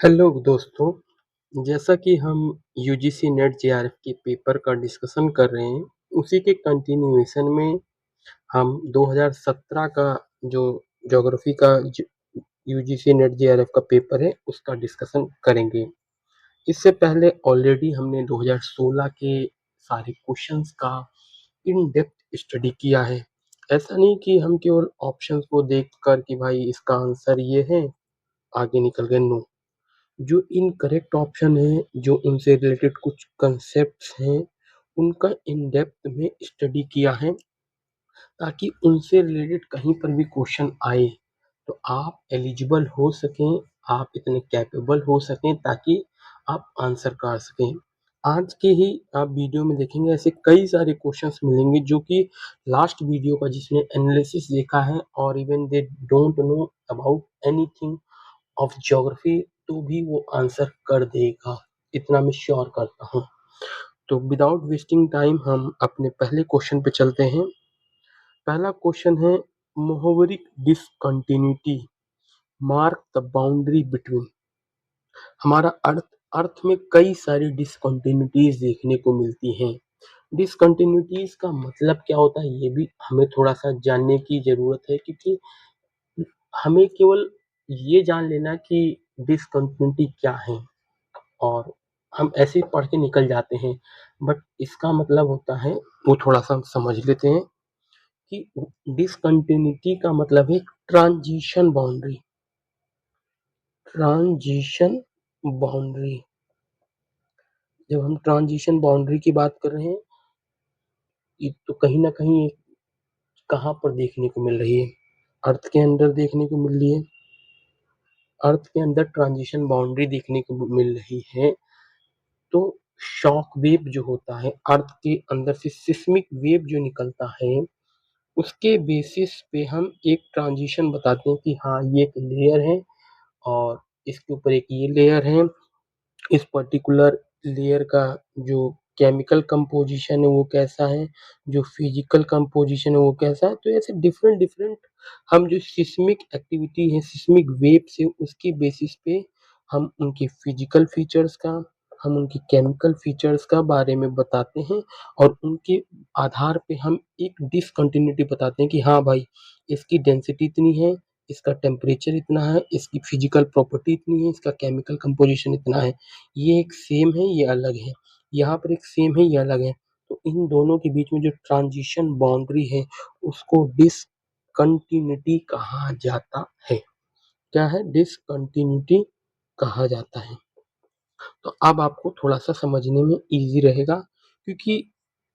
Hello दोस्तों, जैसा कि हम यूजीसी नेट जेआरएफ के पेपर का डिस्कशन कर रहे हैं, उसी के कंटिन्यूएशन में हम 2017 का जो ज्योग्राफी का यूजीसी नेट जेआरएफ का पेपर है, उसका डिस्कशन करेंगे। इससे पहले ऑलरेडी हमने 2016 के सारे क्वेश्चंस का इन डेप्थ स्टडी किया है। ऐसा नहीं कि हम केवल ऑप्शंस को देखकर कि भाई इसका आंसर ये है, आगे निकल गए, नो। जो इनकरेक्ट ऑप्शन है, जो उनसे रिलेटेड कुछ कंसेप्ट्स हैं, उनका इन डेप्थ में स्टडी किया है ताकि उनसे रिलेटेड कहीं पर भी क्वेश्चन आए तो आप एलिजिबल हो सकें, आप इतने कैपेबल हो सकें ताकि आप आंसर कर सकें। आज के ही आप वीडियो में देखेंगे ऐसे कई सारे क्वेश्चंस मिलेंगे जो कि लास्ट वीडियो का जिसने एनालिसिस देखा है और even they don't know about anything of geography तो भी वो आंसर कर देगा, इतना मैं श्योर करता हूँ। तो विदाउट वेस्टिंग टाइम हम अपने पहले क्वेश्चन पे चलते हैं। पहला क्वेश्चन है, Mohorovicic discontinuity mark the boundary between. हमारा अर्थ में कई सारी डिसकंटिन्यूटीज देखने को मिलती हैं। डिसकंटिन्यूटीज का मतलब क्या होता है ये भी हमें थोड़ा सा जानने की जरूरत है, क्योंकि हमें केवल ये जान लेना कि डिसकंटिन्यूटी क्या है और हम ऐसे ही पढ़ के निकल जाते हैं, बट इसका मतलब होता है वो थोड़ा सा हम समझ लेते हैं कि डिसकंटिन्यूटी का मतलब है ट्रांजिशन बाउंड्री। ट्रांजिशन बाउंड्री, जब हम ट्रांजिशन बाउंड्री की बात कर रहे हैं ये तो कहीं ना कहीं कहाँ पर देखने को मिल रही है, अर्थ के अंदर देखने को मिल रही है। अर्थ के अंदर ट्रांजिशन बाउंड्री देखने को मिल रही है। तो शॉक वेव जो होता है अर्थ के अंदर से, सिस्मिक वेव जो निकलता है, उसके बेसिस पे हम एक ट्रांजिशन बताते हैं कि हाँ ये एक लेयर है और इसके ऊपर एक ये लेयर है। इस पर्टिकुलर लेयर का जो केमिकल कंपोजिशन है वो कैसा है, जो फिजिकल कंपोजिशन है वो कैसा है। तो ऐसे डिफरेंट डिफरेंट हम जो सिस्मिक एक्टिविटी है, सिस्मिक वेव से, उसके बेसिस पे हम उनके फिजिकल फीचर्स का, हम उनकी केमिकल फीचर्स का बारे में बताते हैं और उनके आधार पे हम एक डिसकंटिन्यूटी बताते हैं कि हाँ भाई इसकी डेंसिटी इतनी है, इसका टेम्परेचर इतना है, इसकी फिजिकल प्रॉपर्टी इतनी है, इसका केमिकल कंपोजिशन इतना है। ये एक सेम है, ये अलग है, यहाँ पर एक सेम है, ये अलग है। तो इन दोनों के बीच में जो ट्रांजिशन बाउंड्री है उसको डिसकंटिन्यूटी कहा जाता है। क्या है? डिसकंटिन्यूटी कहा जाता है। तो अब आपको थोड़ा सा समझने में इजी रहेगा, क्योंकि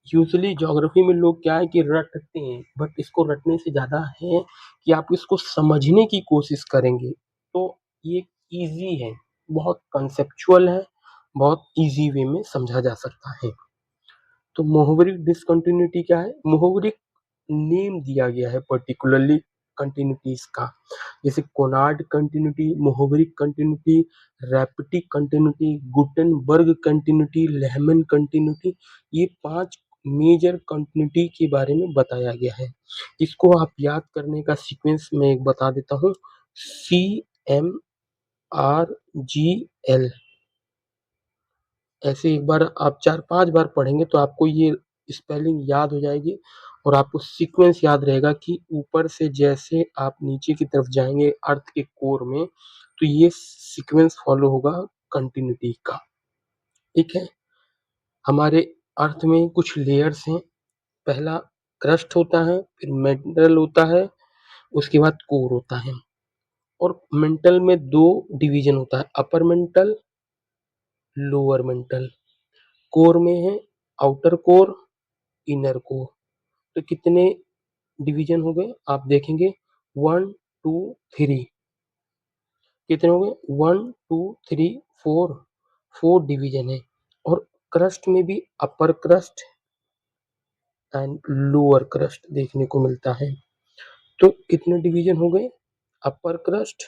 यूजुअली ज्योग्राफी में लोग क्या है कि रटते हैं, बट इसको रटने से ज्यादा है कि आप इसको समझने की कोशिश करेंगे तो ये इजी है, बहुत कंसेप्चुअल है, बहुत इजी वे में समझा जा सकता है। तो मोहवरिक डिसकंटिन्यूटी क्या है? मोहवरिक नेम दिया गया है पर्टिकुलरली कंटिन्यूटीज का, जैसे Conrad continuity, Mohorovicic continuity, Repetti continuity, Gutenberg continuity, Lehmann continuity, ये 5 मेजर कंटिन्यूटी के बारे में बताया गया है। इसको आप याद करने का सीक्वेंस मैं एक बता देता हूँ। CMRGL, ऐसे एक बार आप 4-5 बार पढ़ेंगे तो आपको ये स्पेलिंग याद हो जाएगी और आपको सीक्वेंस याद रहेगा कि ऊपर से जैसे आप नीचे की तरफ जाएंगे अर्थ के कोर में, तो ये सीक्वेंस फॉलो होगा कंटिन्यूटी का। ठीक है? हमारे अर्थ में कुछ लेयर्स हैं। पहला क्रस्ट होता है, फिर मेंटल होता है, उसके बाद कोर होता है। और मेंटल में 2 डिवीजन होता है, upper mantle, lower mental. Core में है आउटर कोर, इनर कोर। तो कितने डिवीजन हो गए आप देखेंगे? 1 2 3। कितने हो गए? 1 2 3 4। 4 डिवीजन है। और क्रस्ट में भी upper crust and lower crust देखने को मिलता है। तो कितने डिवीजन हो गए? Upper crust,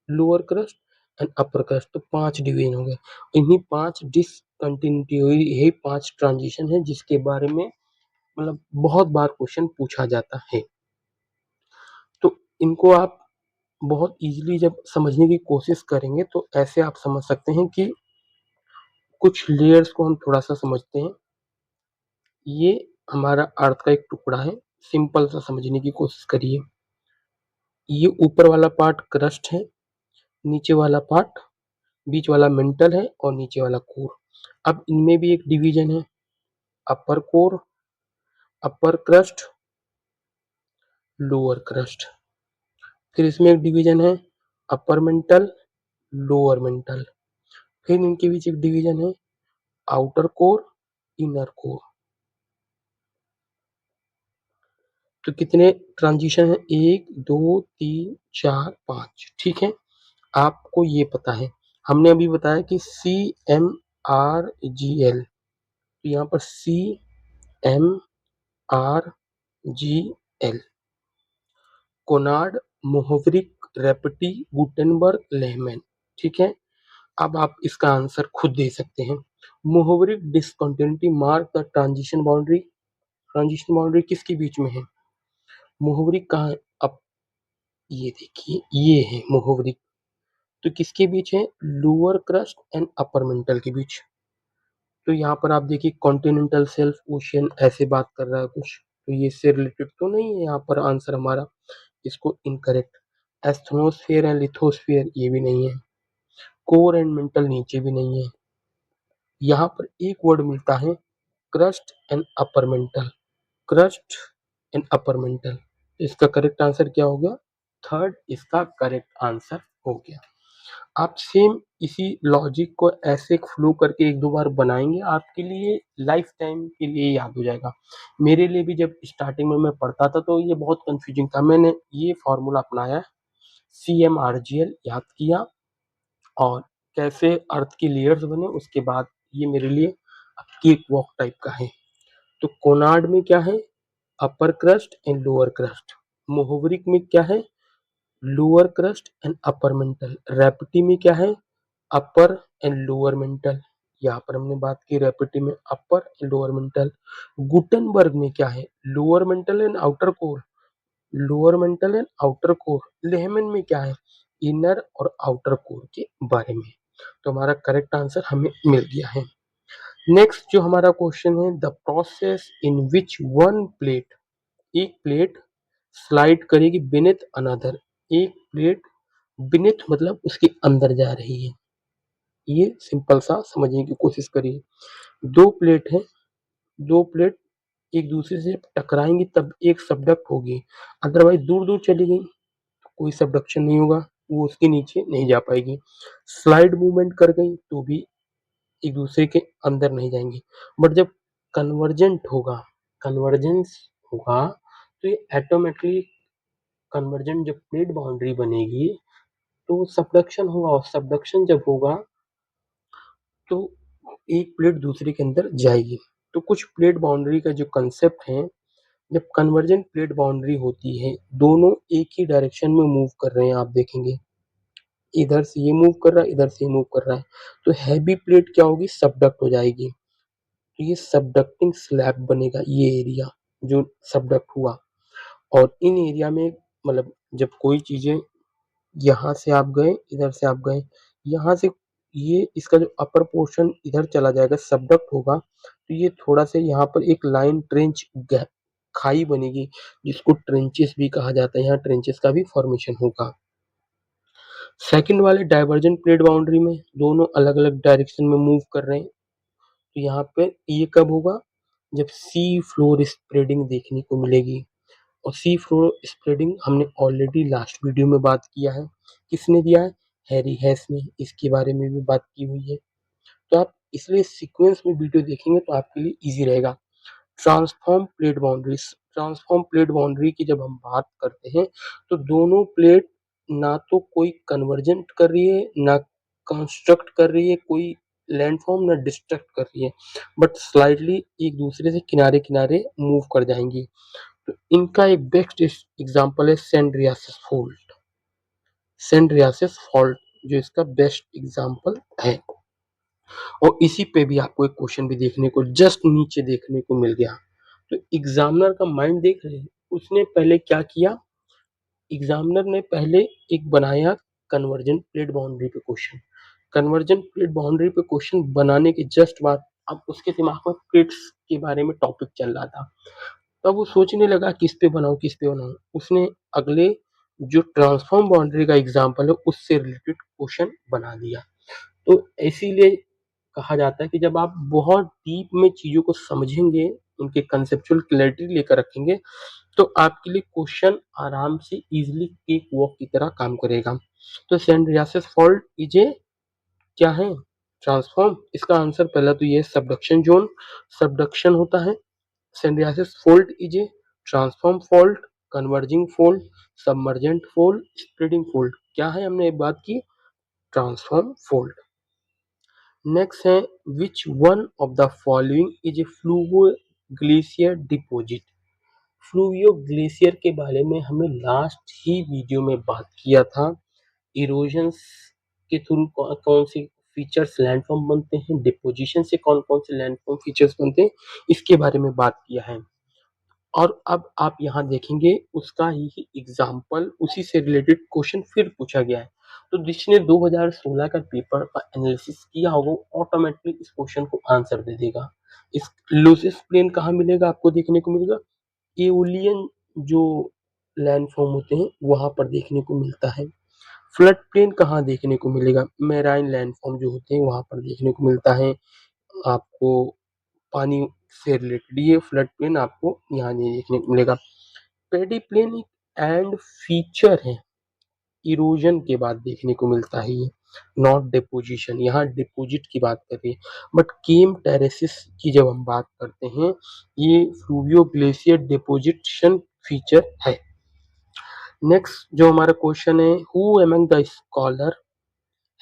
lower crust and upper crust. तो 5 डिवीजन हो गए। इन्हीं 5 डिसकंटिन्यूटी हुई, यही 5 ट्रांजिशन है जिसके बारे में मतलब बहुत बार क्वेश्चन पूछा जाता है। तो इनको आप बहुत ईज़िली जब समझने की कोशिश करेंगे तो ऐसे आप समझ सकते हैं कि कुछ लेयर्स को हम थोड़ा-सा समझते हैं। ये हमारा अर्थ का एक टुकड़ा है, सिंपल सा समझने की कोशिश करिए। ये ऊपर वाला पार्ट क्रस्ट है, नीचे वाला पार्ट बीच वाला मेंटल है और नीचे वाला कोर। अब इनमें भी एक डिवीजन है, अपर कोर, अपर क्रस्ट, लोअर क्रस्ट। फिर इसमें एक डिवीजन है, अपर मेंटल, लोअर मेंटल। फिर इनके बीच एक डिवीजन है, आउटर कोर, इनर कोर। तो कितने ट्रांजिशन है? 1 2 3 4 5। ठीक है, आपको ये पता है। हमने अभी बताया कि CMRGL, तो यहाँ पर CMRGL, कोनार्ड, मोहवरिक, रेपटी, गुटेनबर्ग, लेहमैन। ठीक है, अब आप इसका आंसर खुद दे सकते हैं। Mohorovicic discontinuity mark the transition boundary. Transition boundary किसके बीच में है? मोहवरिक कहाँ है? अब ये देखिए, ये है मोहवरिक। तो किसके बीच है? Lower crust and upper mental के बीच। तो यहाँ पर आप देखिए, कॉन्टिनेंटल शेल्फ, ओशियन ऐसे बात कर रहा है कुछ, तो ये इससे रिलेटेड तो नहीं है यहाँ पर आंसर हमारा, इसको इनकरेक्ट। एस्थनोस्फेयर एंड लिथोस्फेयर ये भी नहीं है, कोर एंड मेंटल नीचे भी नहीं है। यहाँ पर एक वर्ड मिलता है, crust and upper mental, crust and upper mental. इसका करेक्ट आंसर क्या हो गया? थर्ड इसका करेक्ट आंसर हो गया। आप सेम इसी लॉजिक को ऐसे फ्लो करके एक दो बार बनाएंगे, आपके लिए लाइफ टाइम के लिए याद हो जाएगा। मेरे लिए भी जब स्टार्टिंग में मैं पढ़ता था तो ये बहुत कंफ्यूजिंग था। मैंने ये फॉर्मूला अपनाया, CMRGL याद किया और कैसे अर्थ की लेयर्स बने, उसके बाद ये मेरे लिए केक वॉक टाइप का है। तो कोनार्ड में क्या है? Upper crust and lower crust. Mohorovicic में क्या है? Lower crust and upper mantle. Repetti में क्या है? Upper and lower mantle. यहाँ पर हमने बात की रेपटी में upper and lower mantle. Gutenberg में क्या है? Lower mantle and outer core, lower mantle and outer core. Lehmann में क्या है? इनर और आउटर कोर के बारे में। तो हमारा करेक्ट आंसर हमें मिल गया है। नेक्स्ट जो हमारा क्वेश्चन है, the process in which one plate, एक प्लेट स्लाइड करेगी बिनेथ अनदर। एक प्लेट बिनेथ मतलब उसके अंदर जा रही है। ये सिंपल सा समझने की कोशिश करिए। दो प्लेट है, दो प्लेट एक दूसरे से टकराएंगी तब एक सबडक्ट होगी, अदरवाइज दूर दूर चली गई तो कोई सबडक्शन नहीं होगा, वो उसके नीचे नहीं जा पाएगी। स्लाइड मूवमेंट कर गई तो भी एक दूसरे के अंदर नहीं जाएंगी। बट जब कन्वर्जेंट होगा, कन्वर्जेंस होगा, तो ये ऑटोमेटिकली कन्वर्जेंट जब प्लेट बाउंड्री बनेगी तो सबडक्शन होगा, और सबडक्शन जब होगा तो एक प्लेट दूसरे के अंदर जाएगी। तो कुछ प्लेट बाउंड्री का जो कंसेप्ट है, जब कन्वर्जेंट प्लेट बाउंड्री होती है, दोनों एक ही डायरेक्शन में मूव कर रहे हैं, आप देखेंगे इधर से ये मूव कर रहा है, इधर से ये मूव कर रहा है, तो हैवी प्लेट क्या होगी? सबडक्ट हो जाएगी। तो ये सबडक्टिंग स्लैब बनेगा, ये एरिया जो सबडक्ट हुआ। और इन एरिया में मतलब जब कोई चीजें, यहाँ से आप गए, इधर से आप गए, यहाँ से ये इसका जो अपर पोर्शन इधर चला जाएगा, सबडक्ट होगा, तो ये थोड़ा सा यहाँ पर एक लाइन ट्रेंच खाई बनेगी, जिसको ट्रेंचेस भी कहा जाता है। यहाँ ट्रेंचेस का भी फॉर्मेशन होगा। सेकंड वाले डाइवर्जेंट प्लेट बाउंड्री में दोनों अलग अलग डायरेक्शन में मूव कर रहे हैं, तो यहाँ पे ये कब होगा? जब सी फ्लोर स्प्रेडिंग देखने को मिलेगी। और सी फ्लोर स्प्रेडिंग हमने ऑलरेडी लास्ट वीडियो में बात किया है। किसने दिया है? हैरी हेस ने, इसके बारे में भी बात की हुई है। तो आप इसलिए सीक्वेंस में वीडियो देखेंगे तो आपके लिए इजी रहेगा। Transform plate boundaries, transform plate boundary की जब हम बात करते हैं तो दोनों प्लेट ना तो कोई कन्वर्जेंट कर रही है, ना कंस्ट्रक्ट कर रही है कोई लैंडफॉर्म, ना डिस्ट्रक्ट कर रही है, बट स्लाइडली एक दूसरे से किनारे किनारे मूव कर जाएंगी। तो इनका एक बेस्ट एग्जांपल है सेंट फॉल्ट, सेंट फॉल्ट जो इसका बेस्ट एग्जांपल है। और इसी पे भी आपको एक क्वेश्चन भी देखने को जस्ट नीचे देखने को मिल गया। तो एग्जामिनर का माइंड देख रहे हैं, उसने पहले क्या किया? एग्जामिनर ने पहले एक बनाया कन्वर्जन प्लेट बाउंड्री पे क्वेश्चन। कन्वर्जन प्लेट बाउंड्री पे क्वेश्चन बनाने के जस्ट बाद अब उसके दिमाग में प्लेट्स के बारे में टॉपिक चल रहा था। तब वो सोचने लगा किस पे बनाऊं, किस पे बनाऊं। उसने अगले जो ट्रांसफॉर्म बाउंड्री का एग्जाम्पल है उससे रिलेटेड क्वेश्चन बना दिया। तो इसीलिए कहा जाता है कि जब आप बहुत डीप में चीजों को समझेंगे, उनके कंसेप्चुअल क्लैरिटी लेकर रखेंगे, तो आपके लिए क्वेश्चन आराम से इजीली केक वॉक की तरह काम करेगा। तो सैंड्रियासिस फॉल्ट इज ए क्या है? ट्रांसफॉर्म। इसका आंसर पहला तो ये सबडक्शन जोन, सबडक्शन होता है। San Andreas fault is a transform fault, converging fault, submergent fault, spreading fault. क्या है? हमने एक बात की, ट्रांसफॉर्म फॉल्ट। नेक्स्ट है which one of the following is a fluvio glacier deposit. Fluvio glacier के बारे में हमें लास्ट ही वीडियो में बात किया था। इरोजन्स के थ्रू कौन से फीचर्स लैंडफॉर्म बनते हैं, डिपोजिशन से कौन कौन से लैंडफॉर्म फीचर्स बनते हैं, इसके बारे में बात किया है। और अब आप यहाँ देखेंगे उसका ही एग्जाम्पल, उसी से रिलेटेड क्वेश्चन फिर पूछा गया है। तो जिसने 2016 का पेपर का एनालिसिस किया होगा ऑटोमेटिकली इस क्वेश्चन को आंसर दे देगा। इस लूसिस प्लेन कहाँ मिलेगा? आपको देखने को मिलेगा एओलियन जो लैंडफॉर्म होते हैं वहां पर देखने को मिलता है। फ्लड प्लेन कहाँ देखने को मिलेगा? मैराइन लैंडफॉर्म जो होते हैं वहां पर देखने को मिलता है आपको। पानी से रिलेटेड ये फ्लड प्लेन आपको यहाँ नहीं देखने को मिलेगा। पेडी प्लेन एक एंड फीचर है, इरोजन के बाद देखने को मिलता है ये, नॉट डिपोजिशन। यहाँ डिपोजिट की बात कर रही है। बट केम टेरेसिस की जब हम बात करते हैं, ये फ्लूवियो ग्लेशियर डिपोजिशन फीचर है। नेक्स्ट जो हमारा क्वेश्चन है, who among the scholar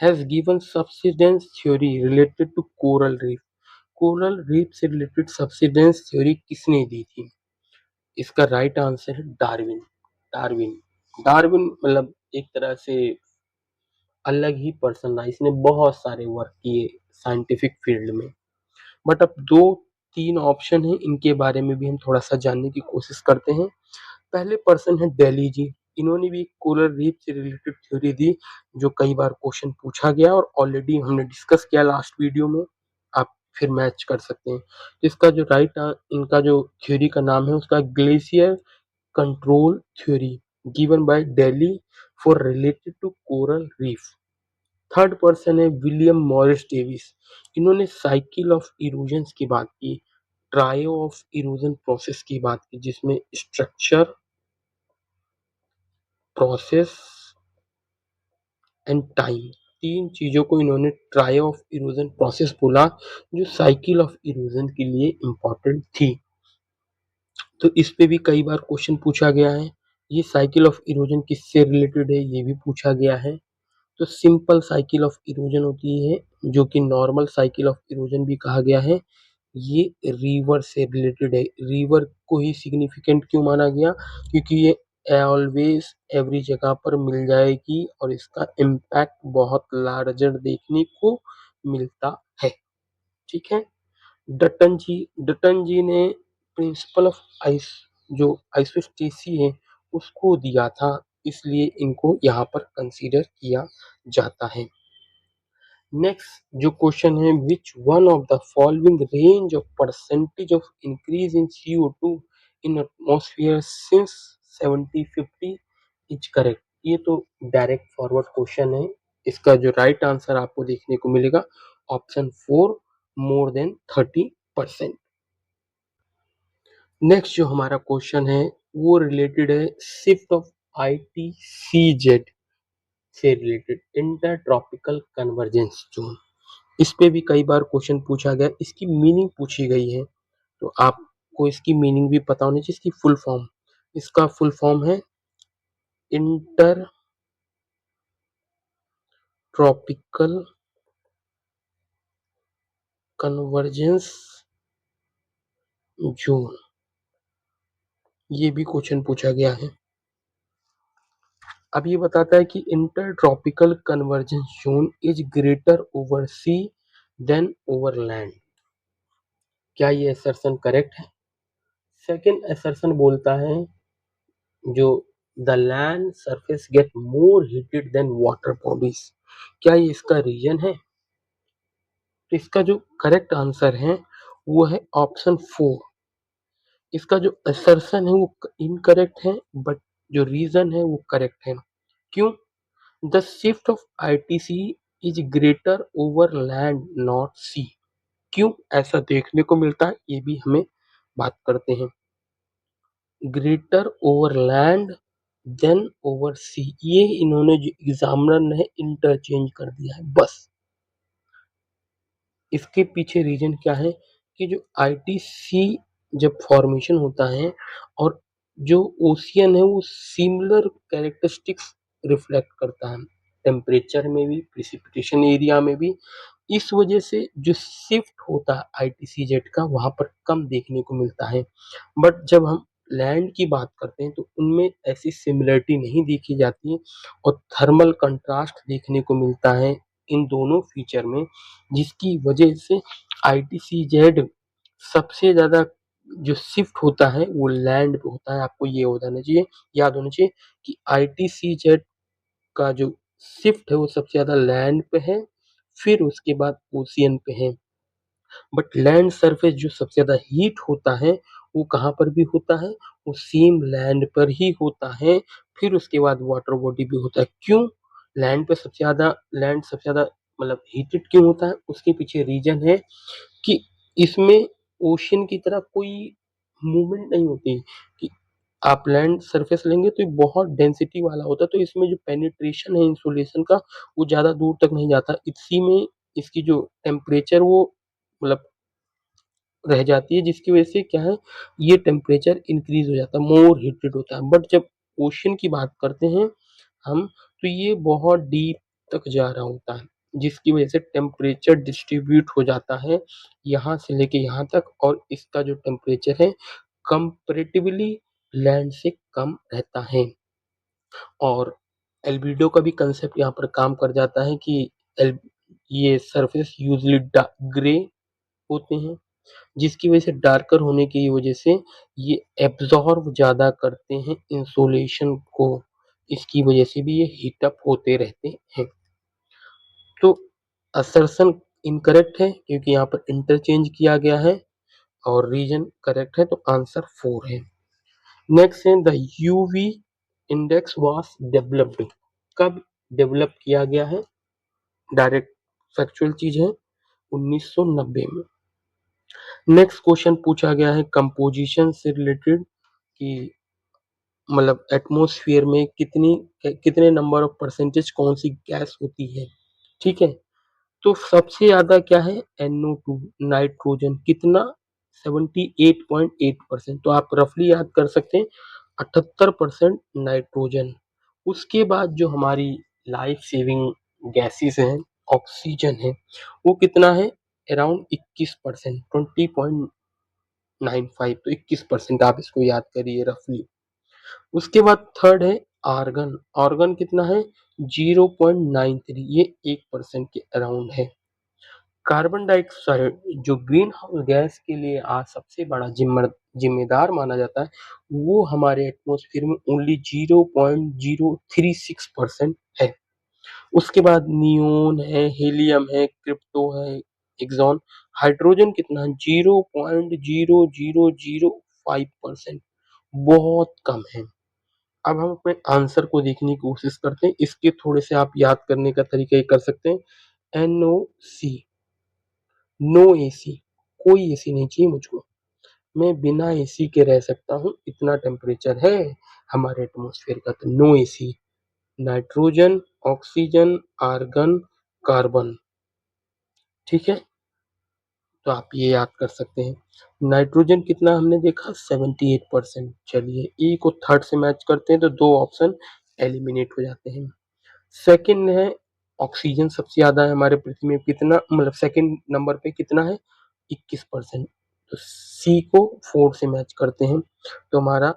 has given subsidence theory related to coral reef. Coral reef से रिलेटेड सबसिडेंस थ्योरी किसने दी थी? इसका राइट आंसर है डार्विन। डार्विन डार्विन मतलब एक तरह से अलग ही पर्सन है, इसने बहुत सारे वर्क किए साइंटिफिक फील्ड में। बट अब दो तीन ऑप्शन है, इनके बारे में भी हम थोड़ा सा जानने की कोशिश करते हैं। पहले पर्सन है डेली जी। इन्होंने भी कोरल रीफ से रिलेटेड थ्योरी दी जो कई बार क्वेश्चन पूछा गया और ऑलरेडी हमने डिस्कस किया लास्ट वीडियो में। आप फिर मैच कर सकते हैं। तो इसका जो इनका जो थ्योरी का नाम है उसका glacier control theory given by Daly for related to coral reef. Third person है विलियम मॉरिस डेविस। इन्होंने साइकिल ऑफ इरोजन की बात की, ट्रायो ऑफ इरोजन प्रोसेस की बात की, जिसमें स्ट्रक्चर, प्रोसेस एंड टाइम, तीन चीजों को इन्होंने ट्रायो ऑफ इरोजन प्रोसेस बोला, जो साइकिल ऑफ इरोजन के लिए इंपॉर्टेंट थी। तो इस पे भी कई बार क्वेश्चन पूछा गया है। ये साइकिल ऑफ इरोजन किससे रिलेटेड है ये भी पूछा गया है। तो सिंपल साइकिल ऑफ इरोजन होती है, जो कि नॉर्मल साइकिल ऑफ इरोजन भी कहा गया है। ये रिवर से रिलेटेड है। रिवर को ही सिग्निफिकेंट क्यों माना गया? क्योंकि ये ऑलवेज एवरी जगह पर मिल जाएगी और इसका इम्पैक्ट बहुत लार्जर देखने को मिलता है। ठीक है। डटन जी ने प्रिंसिपल ऑफ आइस जो आइसोस्टेसी है उसको दिया था, इसलिए इनको यहाँ पर कंसीडर किया जाता है। नेक्स्ट जो क्वेश्चन है, which one of the following range of percentage of increase in CO2 in atmosphere since 7050 is correct. ये तो डायरेक्ट फॉरवर्ड क्वेश्चन है। इसका जो राइट आंसर आपको देखने को मिलेगा ऑप्शन 4, मोर देन 30%। नेक्स्ट जो हमारा क्वेश्चन है वो रिलेटेड है शिफ्ट ऑफ ITCZ से related, inter tropical convergence zone. इस पे भी कई बार क्वेश्चन पूछा गया, इसकी मीनिंग पूछी गई है। तो आपको इसकी मीनिंग भी पता होनी चाहिए। इसकी फुल फॉर्म, इसका फुल फॉर्म है इंटर ट्रॉपिकल कन्वर्जेंस जोन। ये भी क्वेश्चन पूछा गया है। अब ये बताता है कि inter tropical convergence zone is greater over sea than over land. क्या ये असर्शन करेक्ट है? सेकेंड असर्शन बोलता है जो the land surface get more heated than water bodies. क्या ये इसका रीजन है? तो इसका जो करेक्ट आंसर है वो है ऑप्शन 4। इसका जो असर्शन है वो इनकरेक्ट है, बट जो रीजन है वो करेक्ट है। क्यों? The shift of ITC is greater over land not sea. क्यों ऐसा देखने को मिलता है, ये भी हमें बात करते हैं। Greater over land than over sea, ये इन्होंने जो एग्जामिनर ने इंटरचेंज कर दिया है बस। इसके पीछे रीजन क्या है कि जो आईटीसी जब फॉर्मेशन होता है और जो ओशियन है वो सिमिलर कैरेक्टरिस्टिक्स रिफ्लेक्ट करता है, टेम्परेचर में भी, प्रिसिपिटेशन एरिया में भी। इस वजह से जो शिफ्ट होता है आईटीसी जेट का वहां पर कम देखने को मिलता है। बट जब हम लैंड की बात करते हैं तो उनमें ऐसी सिमिलरिटी नहीं देखी जाती है और थर्मल कंट्रास्ट देखने को मिलता है इन दोनों फीचर में, जिसकी वजह से आईटीसीजेड सबसे ज्यादा जो शिफ्ट होता है वो लैंड पे होता है। आपको ये होना चाहिए, याद होना चाहिए कि आईटीसीजेड का जो शिफ्ट है वो सबसे ज्यादा लैंड पे है, फिर उसके बाद ओशियन पे है। बट लैंड सरफेस जो सबसे ज्यादा हीट होता है वो कहाँ पर भी होता है, वो सेम लैंड पर ही होता है, फिर उसके बाद वाटर बॉडी भी होता है। क्यों लैंड पे सबसे ज्यादा, लैंड सबसे ज्यादा मतलब हीटेड क्यों होता है, उसके पीछे रीजन है कि इसमें ओशियन की तरह कोई मूवमेंट नहीं होती कि आप लैंड सरफेस लेंगे तो ये बहुत डेंसिटी वाला होता है, तो इसमें जो पेनिट्रेशन है इंसुलेशन का वो ज्यादा दूर तक नहीं जाता। इसी में इसकी जो टेम्परेचर वो मतलब रह जाती है, जिसकी वजह से क्या है ये टेम्परेचर इंक्रीज हो जाता है, मोर हीटेड होता है। बट जब ओशन की बात करते हैं हम तो ये बहुत डीप तक जा रहा होता है, जिसकी वजह से टेम्परेचर डिस्ट्रीब्यूट हो जाता है यहाँ से लेके यहाँ तक, और इसका जो टेम्परेचर है कंपेरेटिवली लैंड से कम रहता है। और एल्बिडो का भी कंसेप्ट यहाँ पर काम कर जाता है कि ये सरफेस यूजली ग्रे होते हैं, जिसकी वजह से डार्कर होने की वजह से ये एब्जॉर्ब ज्यादा करते हैं इंसोलेशन को, इसकी वजह से भी ये हीट अप होते रहते हैं। तो असर्शन इनकरेक्ट है क्योंकि यहाँ पर इंटरचेंज किया गया है, और रीजन करेक्ट है, तो आंसर 4 है। नेक्स्ट है the UV index was developed. कब डेवलप किया गया है? डायरेक्ट फैक्चुअल चीज है, 1990 में। नेक्स्ट क्वेश्चन पूछा गया है कंपोजिशन से रिलेटेड कि मतलब एटमॉस्फेयर में कितने नंबर ऑफ परसेंटेज कौन सी गैस होती है। ठीक है, तो सबसे ज्यादा क्या है NO2 नाइट्रोजन, कितना 78.8%, तो आप रफली याद कर सकते हैं 78% नाइट्रोजन। उसके बाद जो हमारी लाइफ सेविंग गैसेस हैं, ऑक्सीजन है, वो कितना है अराउंड 21%, 20.95, तो 21% आप इसको याद करिए रफली। उसके बाद थर्ड है आर्गन, आर्गन कितना है 0.93, ये 1% के अराउंड है। कार्बन डाइऑक्साइड जो ग्रीन हाउस गैस के लिए आज सबसे बड़ा जिम्मेदार माना जाता है, वो हमारे एटमॉस्फेयर में ओनली 0.036% है। उसके बाद नियोन है, हीलियम है, क्रिप्टो है, एक्सॉन। हाइड्रोजन कितना है 0.0005%, बहुत कम है। अब हम अपने आंसर को देखने की कोशिश करते हैं, इसके थोड़े से आप याद करने का तरीका ये कर सकते हैं। NOC, नो एसी, कोई एसी नहीं चाहिए मुझको, मैं बिना एसी के रह सकता हूँ, इतना टेम्परेचर है हमारे एटमॉस्फेयर का, तो no AC. Nitrogen, oxygen, argon, carbon. ठीक है, तो आप ये याद कर सकते हैं। नाइट्रोजन कितना हमने देखा 78%। चलिए ए को थर्ड से मैच करते हैं तो दो ऑप्शन एलिमिनेट हो जाते हैं। सेकंड है ऑक्सीजन, सबसे ज्यादा है हमारे पृथ्वी में, कितना मतलब सेकंड नंबर पे कितना है 21%। तो सी को 4 से मैच करते हैं तो हमारा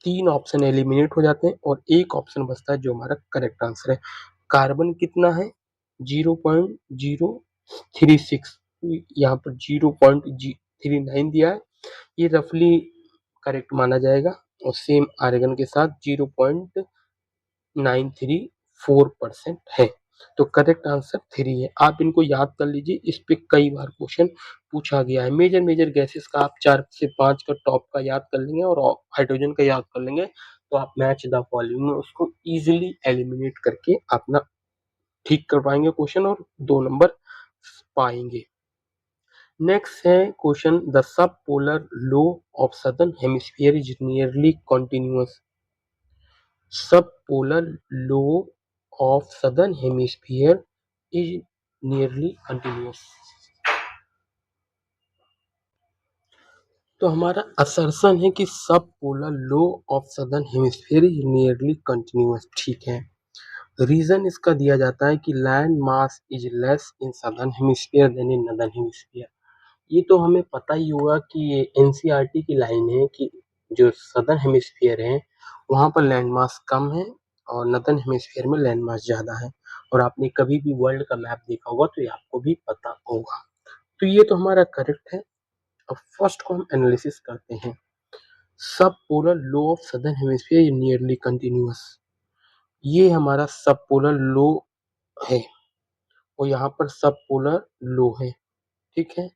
तीन ऑप्शन एलिमिनेट हो जाते हैं और एक ऑप्शन बचता है जो हमारा करेक्ट आंसर है। कार्बन कितना है 0.036, यहाँ पर 0.39 दिया है, ये रफली करेक्ट माना जाएगा। और सेम आर्गन के साथ 0.934% है। तो करेक्ट आंसर 3 है। आप इनको याद कर लीजिए, इस पे कई बार क्वेश्चन पूछा गया है। मेजर मेजर गैसेस का आप 4 से 5 का टॉप का याद कर लेंगे और हाइड्रोजन का याद कर लेंगे, तो आप मैच द फॉलोइंग में उसको इजीली एलिमिनेट करके अपना ठीक कर पाएंगे क्वेश्चन और 2 नंबर पाएंगे। नेक्स्ट है question, the sub polar low of southern hemisphere is nearly continuous. Sub polar low of southern hemisphere is nearly continuous. तो हमारा असर्शन है कि sub polar low of southern hemisphere is nearly continuous. ठीक है। Reason इसका दिया जाता है कि land mass is less in southern hemisphere than in northern hemisphere. ये तो हमें पता ही होगा कि ये एनसीईआरटी की लाइन है कि जो सदर्न हेमिस्फीयर है वहां पर लैंड मास कम है और नॉर्दर्न हेमिस्फीयर में लैंड मास ज्यादा है। और आपने कभी भी वर्ल्ड का मैप देखा होगा तो ये आपको भी पता होगा। तो ये तो हमारा करेक्ट है। अब फर्स्ट को हम एनालिसिस करते हैं। सब polar low of southern hemisphere nearly continuous, ये हमारा सब पोलर लो है और यहाँ पर सब पोलर लो है। ठीक है,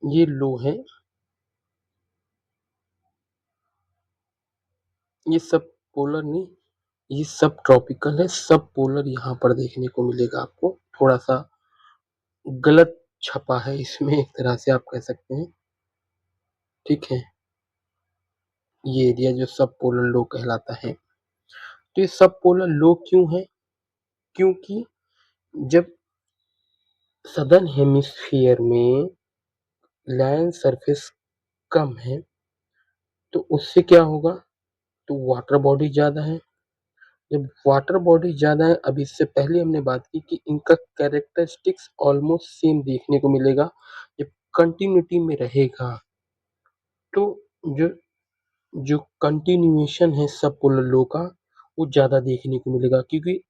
ये लो है, ये सब पोलर नहीं, ये सब ट्रॉपिकल है। सब पोलर यहाँ पर देखने को मिलेगा आपको, थोड़ा सा गलत छपा है इसमें, एक तरह से आप कह सकते हैं। ठीक है, ये एरिया जो सब पोलर लो कहलाता है। तो ये सब पोलर लो क्यों है? क्योंकि जब सदर्न हेमिस्फीयर में लैंड सरफेस कम है तो उससे क्या होगा, तो वाटर बॉडी ज्यादा है। जब वाटर बॉडी ज्यादा है, अब इससे पहले हमने बात की कि इनका कैरेक्टरिस्टिक्स ऑलमोस्ट सेम देखने को मिलेगा। जब कंटिन्यूटी में रहेगा तो जो जो कंटिन्यूएशन है सब पोलर लो का वो ज्यादा देखने को मिलेगा, क्योंकि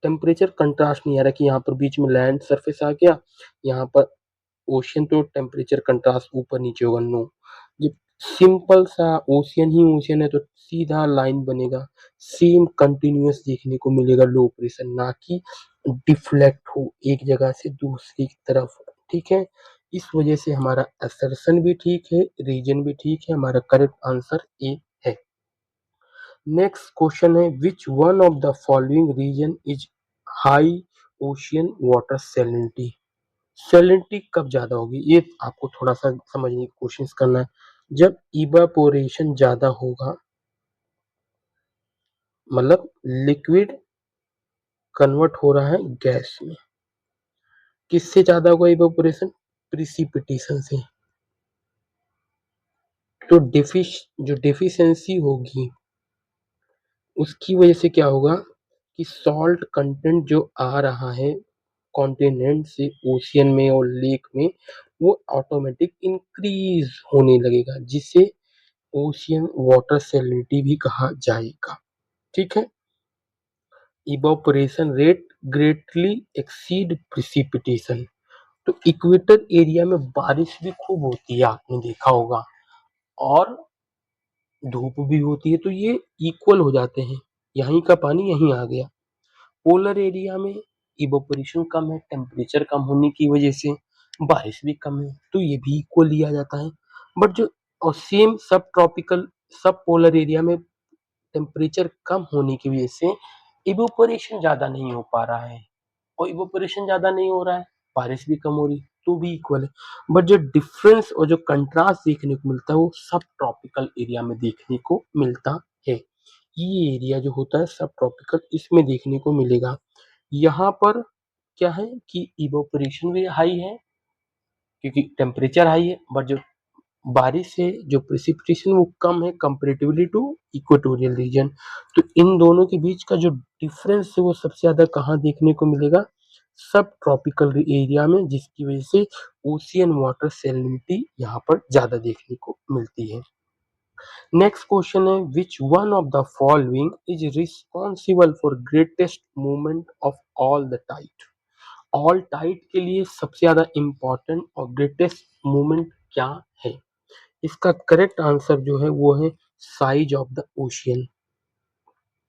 टेम्परेचर कंट्रास्ट नहीं आ रहा कि यहाँ पर बीच में लैंड सरफेस आ गया, यहाँ पर ओशियन, तो टेम्परेचर कंट्रास्ट ऊपर नीचे होगा। नो, जब सिंपल सा ओशियन ही ओशियन है तो सीधा लाइन बनेगा, सेम कंटिन्यूअस देखने को मिलेगा लो प्रेशर, ना कि डिफ्लेक्ट हो एक जगह से दूसरी तरफ। ठीक है, इस वजह से हमारा असर्शन भी ठीक है, रीजन भी ठीक है। हमारा करेक्ट आंसर ए है। नेक्स्ट क्वेश्चन है, which one of the following reason is high ocean water salinity. Salinity कब ज्यादा होगी, ये आपको थोड़ा सा समझने की कोशिश करना है। जब इवापोरेशन ज्यादा होगा, मतलब लिक्विड कन्वर्ट हो रहा है गैस में, किससे ज्यादा होगा इवापोरेशन? प्रिसिपिटेशन से। तो जो डेफिशिएंसी होगी उसकी वजह से क्या होगा कि सॉल्ट कंटेंट जो आ रहा है कॉन्टिनेंट से ओशियन में और लेक में, वो ऑटोमेटिक इंक्रीज होने लगेगा, जिससे ओशियन वाटर सैलिनिटी भी कहा जाएगा। ठीक है, evaporation rate greatly exceed precipitation. तो इक्वेटर एरिया में बारिश भी खूब होती है, आपने देखा होगा, और धूप भी होती है, तो ये इक्वल हो जाते हैं, यहीं का पानी यहीं आ गया। पोलर एरिया में इवोपोरेशन कम है, टेम्परेचर कम होने की वजह से बारिश भी कम है, तो ये भी इक्वल लिया जाता है। बट जो और सेम सब ट्रॉपिकल सब पोलर एरिया में टेम्परेचर कम होने की वजह से इवोपोरेशन ज्यादा नहीं हो पा रहा है, और इवोपोरेशन ज्यादा नहीं हो रहा है, बारिश भी कम हो रही, तो भी इक्वल है। बट जो डिफरेंस और जो कंट्रास्ट देखने को मिलता है वो सब ट्रॉपिकल एरिया में देखने को मिलता है। ये एरिया जो होता है सब ट्रॉपिकल, इसमें देखने को मिलेगा। यहाँ पर क्या है कि इवोपोरेशन भी हाई है क्योंकि टेम्परेचर हाई है, बट जो बारिश है, जो प्रिसिपिटेशन वो कम है कंपेरेटिवली टू इक्वेटोरियल रीजन। तो इन दोनों के बीच का जो डिफरेंस है वो सबसे ज्यादा कहाँ देखने को मिलेगा? सब ट्रॉपिकल एरिया में, जिसकी वजह से ओशियन वाटर सैलिनिटी यहाँ पर ज्यादा देखने को मिलती है। नेक्स्ट क्वेश्चन है, which one of the following is responsible for greatest movement of all the tide. All tide के लिए सबसे ज्यादा इंपॉर्टेंट और ग्रेटेस्ट मूवमेंट क्या है? इसका करेक्ट आंसर जो है वो है साइज ऑफ द ओशियन।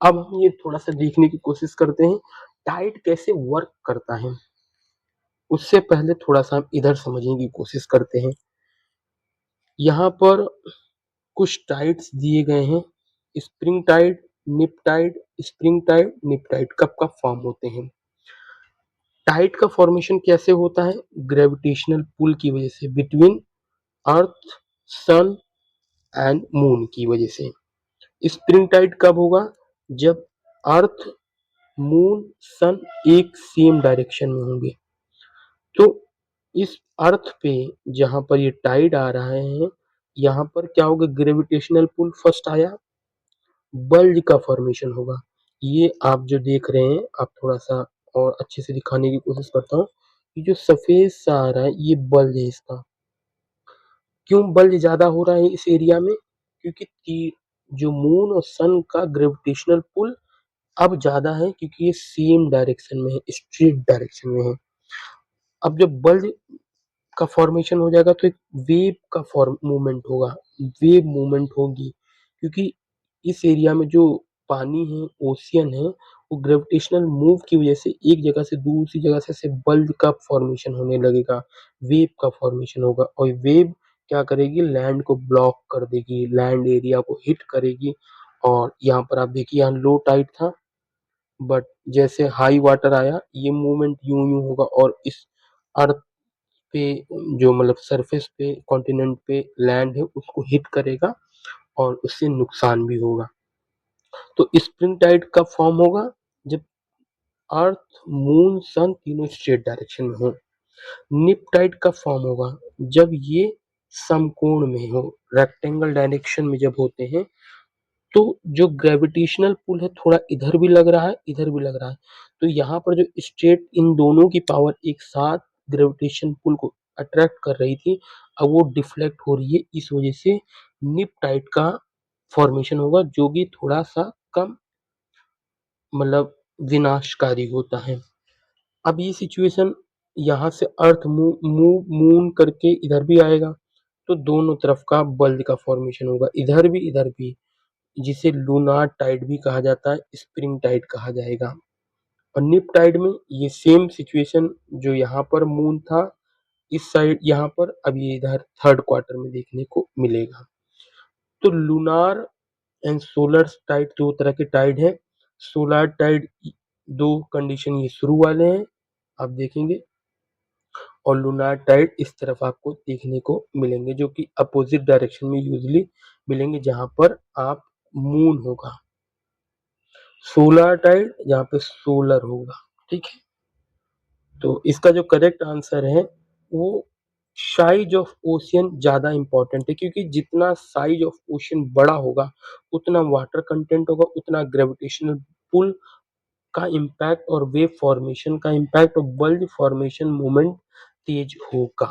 अब हम ये थोड़ा सा देखने की कोशिश करते हैं टाइड कैसे वर्क करता है। उससे पहले थोड़ा सा हम इधर समझने की कोशिश करते हैं। यहाँ पर कुछ टाइड्स दिए गए हैं, स्प्रिंग टाइड, निप टाइड, स्प्रिंग टाइड, निप टाइड कब कब फॉर्म होते हैं। टाइड का फॉर्मेशन कैसे होता है, ग्रेविटेशनल पुल की वजह से, between earth, sun and moon की वजह से। स्प्रिंग टाइड कब होगा, जब अर्थ, मून, सन एक सेम डायरेक्शन में होंगे। तो इस अर्थ पे जहां पर ये टाइड आ रहा है, यहाँ पर क्या होगा, ग्रेविटेशनल पुल फर्स्ट आया, बल्ज का फॉर्मेशन होगा। ये आप जो देख रहे हैं, आप थोड़ा सा और अच्छे से दिखाने की कोशिश करता हूँ। ये जो सफेद सा आ रहा है ये बल्ज है इसका। क्यों बल्ज ज्यादा हो रहा है इस एरिया में, क्योंकि जो मून और सन का ग्रेविटेशनल पुल अब ज्यादा है, क्योंकि ये सेम डायरेक्शन में है, स्ट्रेट डायरेक्शन में है। अब जब बल्ज का फॉर्मेशन हो जाएगा तो एक वेव का फॉर्म मूवमेंट होगा, वेव मूवमेंट होगी, क्योंकि इस एरिया में जो पानी है, ओशियन है, वो ग्रेविटेशनल मूव की वजह से एक जगह से दूसरी जगह से बल्ज का फॉर्मेशन होने लगेगा, वेव का फॉर्मेशन होगा, और वेव क्या करेगी, लैंड को ब्लॉक कर देगी, लैंड एरिया को हिट करेगी। और यहाँ पर आप देखिए, यहाँ लो टाइड था, बट जैसे हाई वाटर आया ये मूवमेंट यूं यूं होगा, और इस अर्थ पे जो मतलब सरफेस पे कॉन्टिनेंट पे लैंड है उसको हिट करेगा और उससे नुकसान भी होगा। तो स्प्रिंग टाइड कब फॉर्म होगा, जब अर्थ, मून, सन तीनों स्ट्रेट डायरेक्शन में हो। निप टाइड कब फॉर्म होगा, जब ये समकोण में हो, रेक्टेंगल डायरेक्शन में जब होते हैं। तो जो ग्रेविटेशनल पुल है थोड़ा इधर भी लग रहा है, इधर भी लग रहा है, तो यहाँ पर जो स्ट्रेट इन दोनों की पावर एक साथ ग्रेविटेशन पुल को अट्रैक्ट कर रही थी, अब वो डिफ्लेक्ट हो रही है, इस वजह से निप टाइड का फॉर्मेशन होगा, जो कि थोड़ा सा कम मतलब विनाशकारी होता है। अब ये सिचुएशन यहाँ से अर्थ मून करके इधर भी आएगा, तो दोनों तरफ का बल्ज का फॉर्मेशन होगा, इधर भी, जिसे लूनार टाइड भी कहा जाता है, स्प्रिंग टाइड कहा जाएगा। और निप टाइड में ये सेम सिचुएशन, जो यहाँ पर मून था इस साइड, यहाँ पर अब ये इधर थर्ड क्वार्टर में देखने को मिलेगा। तो लूनार एंड सोलर टाइड दो तरह के टाइड है। सोलर टाइड दो कंडीशन ये शुरू वाले हैं आप देखेंगे, और लूनार टाइड इस तरफ आपको देखने को मिलेंगे, जो कि अपोजिट डायरेक्शन में यूजली मिलेंगे, जहां पर आप मून होगा, सोलर टाइड यहाँ पे सोलर होगा। ठीक है, तो इसका जो करेक्ट आंसर है वो साइज ऑफ ओशियन ज्यादा इंपॉर्टेंट है, क्योंकि जितना साइज ऑफ ओशियन बड़ा होगा उतना वाटर कंटेंट होगा, उतना ग्रेविटेशनल पुल का इम्पैक्ट और वेव फॉर्मेशन का इम्पैक्ट और बल्ज फॉर्मेशन मूवमेंट तेज होगा।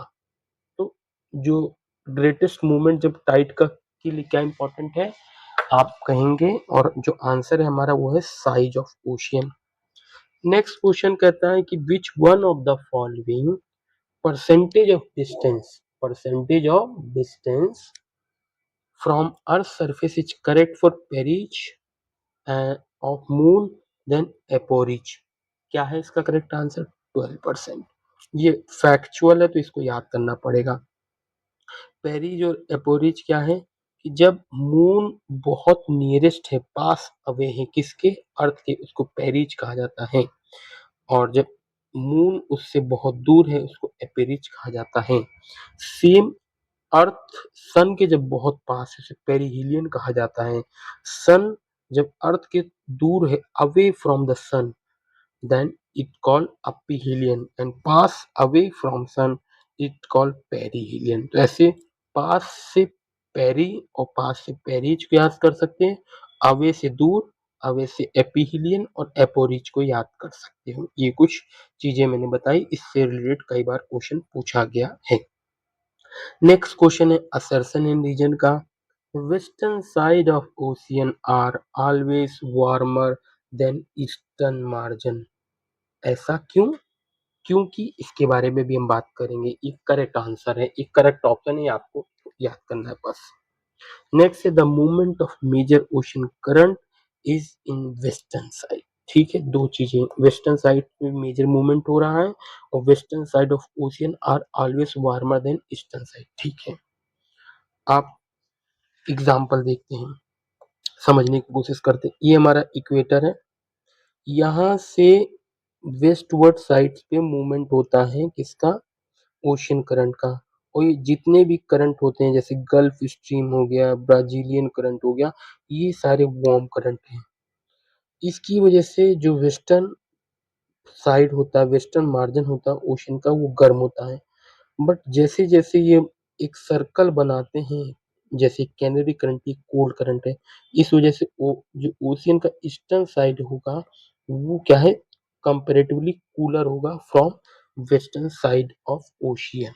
तो जो ग्रेटेस्ट मूवमेंट जब टाइड का के लिए क्या इंपॉर्टेंट है आप कहेंगे, और जो आंसर है हमारा वो है size of ocean. Next question कहता है कि which one of the following percentage of distance from earth surface is correct for perigee of moon than apogee. क्या है इसका करेक्ट आंसर, 12%। ये फैक्चुअल है तो इसको याद करना पड़ेगा। पेरिज और एपोरिज क्या है, कि जब मून बहुत नियरेस्ट है, पास अवे है किसके, अर्थ के, उसको पेरिज कहा जाता है, और जब मून उससे बहुत दूर है उसको एपेरिज कहा जाता है। सेम अर्थ सन के जब बहुत पास है उसे पेरिहिलियन कहा जाता है। सन जब अर्थ के दूर है, away from the sun, then it called aphelion, and pass away from sun it called perihelion। तो ऐसे पास से पेरी और पास से पेरिज को याद कर सकते हैं, अवे से दूर, अवे से एपिहिलियन और एपोरिज को याद कर सकते हो। ये कुछ चीजें मैंने बताई, इससे रिलेटेड कई बार क्वेश्चन पूछा गया है। नेक्स्ट क्वेश्चन है असर्शन इन रीजन का। Western side of ocean are always warmer than eastern margin. ऐसा क्यों, क्योंकि इसके बारे में भी हम बात करेंगे। एक करेक्ट आंसर है, एक करेक्ट ऑप्शन है, आपको याद करना है बस। नेक्स्ट है the movement of major ocean current is in western side. ठीक है, दो चीजें, वेस्टर्न साइड में मेजर मूवमेंट हो रहा है और western side of ocean are always warmer than eastern side. ठीक है, आप एग्जाम्पल देखते हैं, समझने की कोशिश करते हैं। ये हमारा इक्वेटर है, यहाँ से वेस्टवर्ड साइड पे मूवमेंट होता है किसका, ओशियन करंट का। और ये जितने भी करंट होते हैं जैसे गल्फ स्ट्रीम हो गया, ब्राजीलियन करंट हो गया, ये सारे वार्म करंट हैं। इसकी वजह से जो वेस्टर्न साइड होता है, वेस्टर्न मार्जिन होता है ओशन का, वो गर्म होता है। बट जैसे जैसे ये एक सर्कल बनाते हैं, जैसे कैनरी करंट की कोल्ड करंट है, इस वजह से वो जो ओशियन का ईस्टर्न साइड होगा वो क्या है, कंपेरेटिवली कूलर होगा from western side of ocean.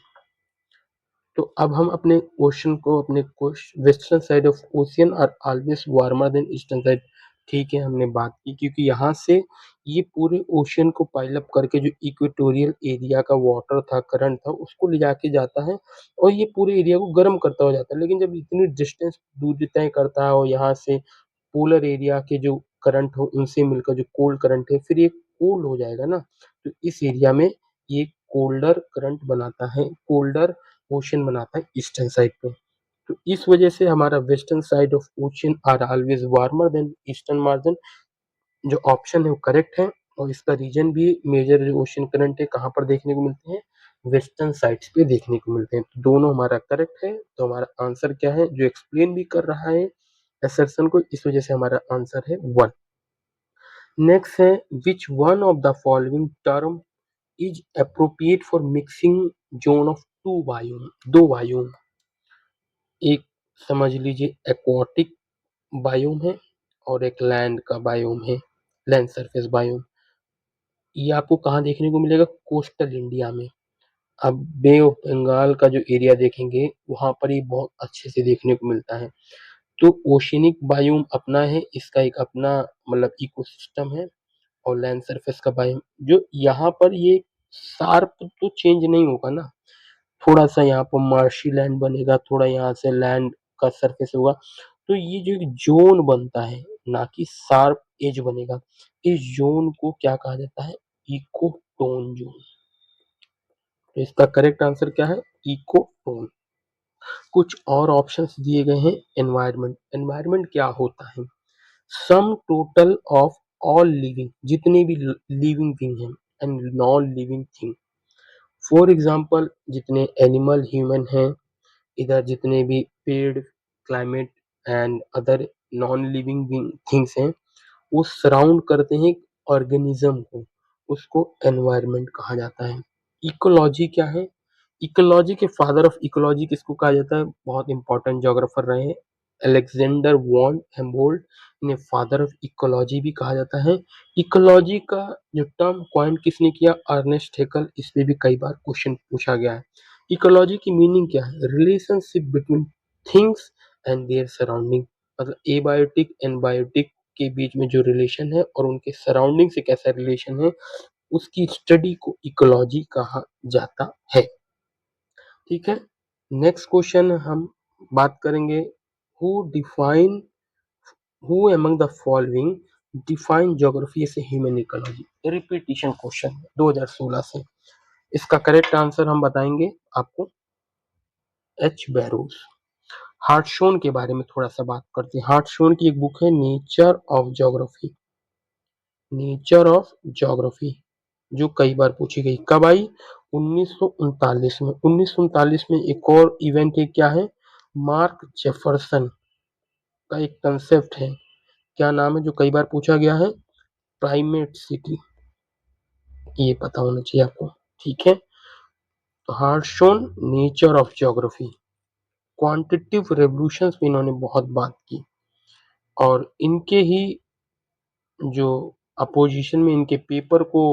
तो अब हम अपने ओशन को, अपने western side of ocean are always warmer than eastern side. ठीक है, हमने बात की क्योंकि यहाँ से ये पूरे ओशन को पाइल अप करके जो इक्वेटोरियल एरिया का वाटर था, करंट था, उसको ले जाके जाता है और ये पूरे एरिया को गर्म करता हो जाता है। लेकिन जब इतनी डिस्टेंस दूर तय करता है और यहाँ से पोलर एरिया के जो करंट हो उनसे मिलकर जो कोल्ड करंट है, फिर ये कोल्ड हो जाएगा ना, तो इस एरिया में ये कोल्डर करंट बनाता है, कोल्डर ओशन बनाता है ईस्टर्न साइड पे। तो इस वजह से हमारा western side of ocean are always warmer than eastern margin. जो ऑप्शन है वो करेक्ट है और इसका रीजन भी, मेजर जो ओशन करंट है कहाँ पर देखने को मिलते हैं, वेस्टर्न साइड्स पे देखने को मिलते हैं। तो दोनों हमारा करेक्ट है, तो हमारा आंसर क्या है, जो एक्सप्लेन भी कर रहा है असर्शन को, इस वजह से हमारा आंसर है 1। नेक्स्ट है which one of the following term is appropriate for mixing zone of two biome, दो बायोम। एक समझ लीजिए एक्वाटिक बायोम है और एक लैंड का बायोम है, लैंड सरफेस बायोम। ये आपको कहाँ देखने को मिलेगा, कोस्टल इंडिया में। आप बे ऑफ बंगाल का जो एरिया देखेंगे वहां पर ये बहुत अच्छे से देखने को मिलता है। तो ओशियनिक बायोम अपना है, इसका एक अपना मतलब इकोसिस्टम है। और लैंड सरफेस का बायोम जो यहाँ पर ये शार्प तो चेंज नहीं होगा ना, थोड़ा सा यहाँ पर मार्शी लैंड बनेगा, थोड़ा यहाँ से लैंड का सरफेस होगा। तो ये जो एक जोन बनता है, ना कि शार्प एज बनेगा, इस जोन को क्या कहा जाता है, इको टोन जोन। तो इसका करेक्ट आंसर क्या है, इको टोन। कुछ और ऑप्शंस दिए गए हैं। एनवायरमेंट, एनवायरमेंट क्या होता है, sum total of all living, जितने भी लिविंग थिंग हैं and non living thing. For example जितने एनिमल ह्यूमन हैं, इधर जितने भी पेड़, climate and other non living things हैं, वो सराउंड करते हैं ऑर्गेनिज्म को, उसको एनवायरनमेंट कहा जाता है। इकोलॉजी क्या है, इकोलॉजी के फादर ऑफ इकोलॉजी किसको कहा जाता है, बहुत इंपॉर्टेंट ज्योग्राफर रहे हैं अलेक्जेंडर वॉन हेम्बोल्ट, इन्हें फादर ऑफ इकोलॉजी भी कहा जाता है। इकोलॉजी का जो टर्म कॉइन किसने किया, अर्नेस्ट हेकल। इस पे भी कई बार क्वेश्चन पूछा गया है। इकोलॉजी की मीनिंग क्या है, relationship between things and their surrounding, मतलब एबायोटिक एंड बायोटिक के बीच में जो रिलेशन है और उनके सराउंडिंग से कैसा रिलेशन है, उसकी स्टडी को इकोलॉजी कहा जाता है। ठीक है, नेक्स्ट क्वेश्चन हम बात करेंगे, who define, who among the following define geography as human ecology. Repetition question 2016 से। इसका करेक्ट आंसर हम बताएंगे आपको, एच बैरोज। हार्टशोन के बारे में थोड़ा सा बात करते हैं। हार्टशोन की एक बुक है nature of geography, nature of geography, जो कई बार पूछी गई। कब आई, 1939 में। 1939 में एक और इवेंट है, क्या है, मार्क जेफरसन का एक कंसेप्ट है, क्या नाम है, जो कई बार पूछा गया है, प्राइमेट सिटी। ये पता होना चाहिए आपको। ठीक है, तो Hartshorne, nature of geography. Quantitative revolutions में इन्होंने बहुत बात की और इनके ही जो अपोजिशन में इनके पेपर को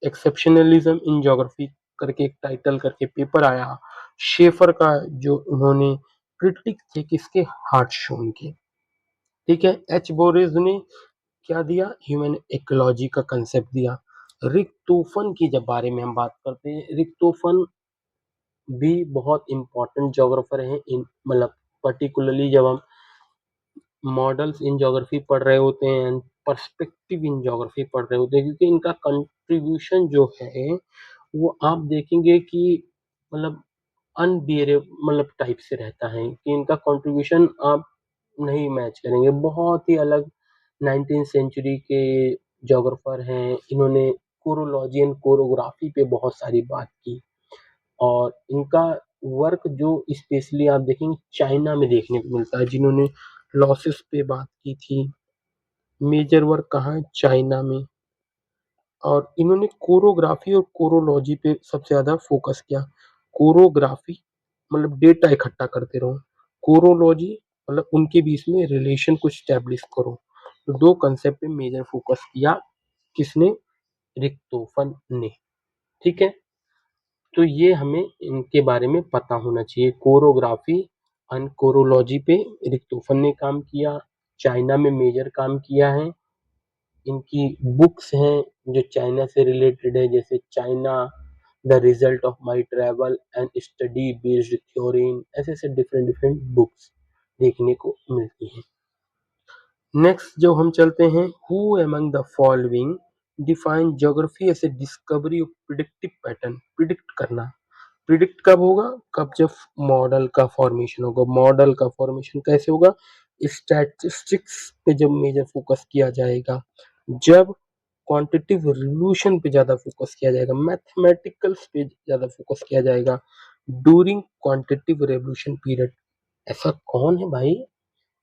एक्सेप्शनलिज्म इन ज्योग्राफी करके एक टाइटल करके पेपर आया, शेफर का, जो उन्होंने क्रिटिक थे किसके, हार्टशोन के। ठीक है, एच बोरेज ने क्या दिया, ह्यूमन इकोलॉजी का कंसेप्ट दिया। रिक्टोफन की जब बारे में हम बात करते हैं, रिक्टोफन भी बहुत इम्पोर्टेंट ज्योग्राफर हैं, इन मतलब पर्टिकुलरली जब हम मॉडल्स इन ज्योग्राफी पढ़ रहे होते हैं, पर्सपेक्टिव इन ज्योग्राफी पढ़ रहे होते हैं, क्योंकि इनका कंट्रीब्यूशन जो है वो आप देखेंगे कि मतलब अनबियरे मतलब टाइप से रहता है कि इनका कंट्रीब्यूशन आप नहीं मैच करेंगे। बहुत ही अलग 19th सेंचुरी के ज्योग्राफर हैं। इन्होंने कोरोलॉजी एंड कोरोग्राफी पे बहुत सारी बात की, और इनका वर्क जो स्पेशली आप देखेंगे चाइना में देखने को मिलता है, जिन्होंने लॉसेस पे बात की थी। मेजर वर्क कहाँ है? चाइना में। और इन्होंने कोरोग्राफी और कोरोलॉजी पे सबसे ज्यादा फोकस किया। कोरोग्राफी मतलब डेटा इकट्ठा करते रहो, कोरोलॉजी मतलब उनके बीच में रिलेशन को स्टैब्लिश करो। तो दो कंसेप्ट पे मेजर फोकस किया किसने? रिक्तोफन ने। ठीक है, तो ये हमें इनके बारे में पता होना चाहिए। कोरोग्राफी एंड कोरोलॉजी पे रिक्तोफन ने काम किया, चाइना में मेजर काम किया है। इनकी बुक्स हैं जो चाइना से रिलेटेड है, जैसे China the result of my travel and study based theory, ऐसे ऐसे डिफरेंट डिफरेंट बुक्स देखने को मिलती हैं। नेक्स्ट जो हम चलते हैं, who among the following define geography as a discovery of predictive pattern. Predict करना, प्रिडिक्ट कब होगा? कब जब मॉडल का फॉर्मेशन होगा। मॉडल का फॉर्मेशन कैसे होगा? स्टैटिस्टिक्स पे जब मेजर फोकस किया जाएगा, जब क्वांटिटिव रिवोल्यूशन पे ज्यादा फोकस किया जाएगा, मैथमेटिकल्स पे ज्यादा फोकस किया जाएगा ड्यूरिंग क्वांटिटिव रेवोल्यूशन पीरियड। ऐसा कौन है भाई?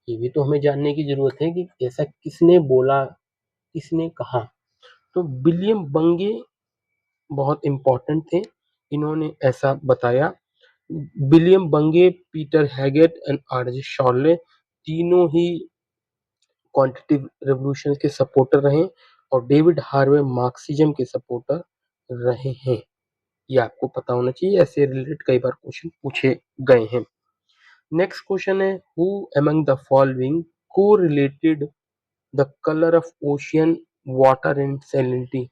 ये भी तो हमें जानने की जरूरत है कि ऐसा किसने बोला, किसने कहा। तो विलियम बंगे बहुत इंपॉर्टेंट थे, इन्होंने ऐसा बताया। विलियम बंगे, पीटर हैगेट एंड आरजे शॉर्ले तीनों ही क्वांटिटिव रेवोल्यूशन के सपोर्टर रहे, और डेविड हार्वे मार्क्सिज्म के सपोर्टर रहे हैं। ये आपको पता होना चाहिए, ऐसे रिलेटेड कई बार क्वेश्चन पूछे गए हैं। नेक्स्ट क्वेश्चन है, who among the following correlated the colour of ocean water and salinity.